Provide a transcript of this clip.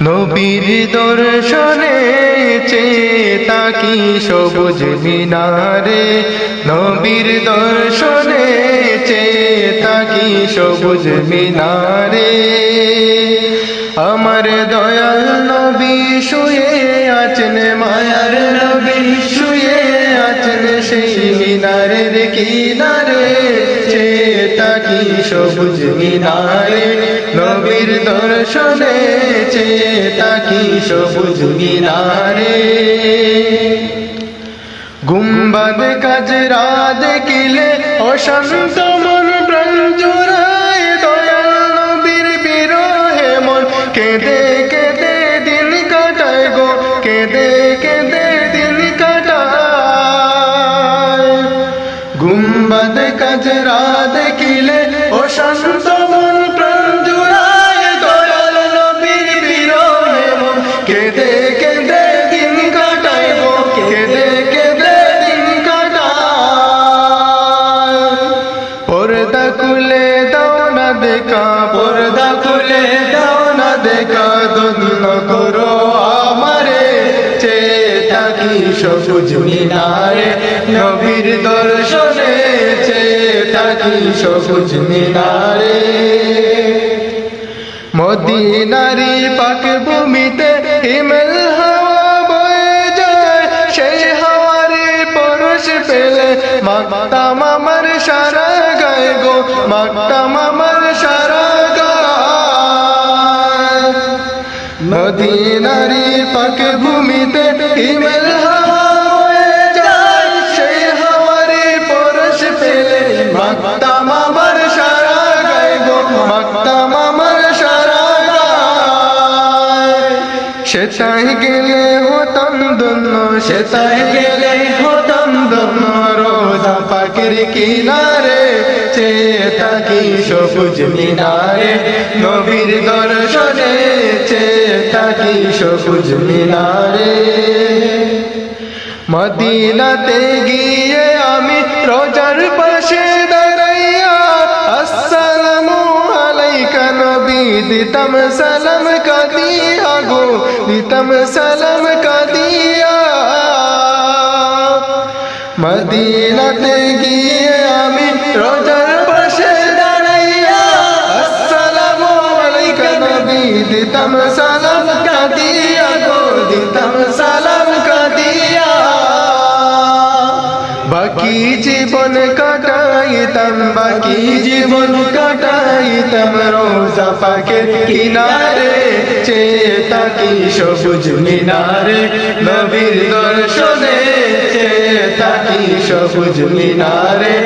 নবীর দর্শনে চেতাকি সবুজ মিনারে, নবীর দর্শনে চেতাকি সবুজ মিনারে। আমার দয়াল নবী শুয়ে আছেন, মায়ার নবী শুয়ে আছেন সেই মিনারের কিনারে, চেতাকি সবুজ মিনারে। নবীর দর্শনে চেতাকি সবুজ মিনারে। গুম্বাদ কাজরা দেখিলে অশান্ত মন প্রাণ জুড়ায়, দয়াল নবীর বিরহে মন কেঁদে কেঁদে দিন কাটায় গো, কেঁদে কেঁদে দিন কাটায়। গুম্বাদ কাজরা দেখিলে অশান্ত মন প্রাণ জুড়ায়, দয়াল নবীর বিরহে মন কেঁদে কেঁদে দিন কাটায় গো, কেঁদে কেঁদে দিন কাটায়। পর্দা খুলে দাও না দেখা, পর্দা খুলে দাও না দেখা, ধন্য করো আমারে, চেতাকি সবুজ মিনারে। নবীর দর্শনে চেতাকি সবুজ মিনারে। মদিনারি পাক ভূমিতে হিমেল হাওয়া বয়ে যায়, সেই হাওয়ারে পরশ পেলে মাখতাম আমার সারা গায়ে গো, মাখতাম আমার সারা গায়ে। মদিনারি পাক ভূমিতে হিমেল হাওয়া বয়ে যায়, সেই হাওয়ারে পরশ পেলে মাখতাম আমার সারা গায়ে গো, মাখতাম আমার সারা গায়ে। সেটাই গেলে হতাম ধন্য, সেটাই গেলে হতাম ধন্য, রোজা পাকের কিনারে, চেতাকি সবুজ মিনারে। নবীর দর্শনে চেতাকি সবুজ মিনারে। মদিনাতে গিয়ে আমি রোজার পাশে দাঁড়াইয়া, আসসালামু আলাইকা নবী দিতাম সালাম কাদিয়া গো, দিতাম সালাম কাদিয়া। মদিনাতে গিয়ে আমি রোজার পাশে দাঁড়াইয়া, আসসালামু আলাইকা নবী দিতাম সালাম কাদিয়া গো, দিতাম সালাম কাদিয়া। বাকি জীবন কাটাইতাম, বাকি জীবন কাটাইতাম রোজা পাকের কিনারে, চেতাকি সবুজ মিনারে। নবীর দর্শনে চেতাকি সবুজ মিনারে।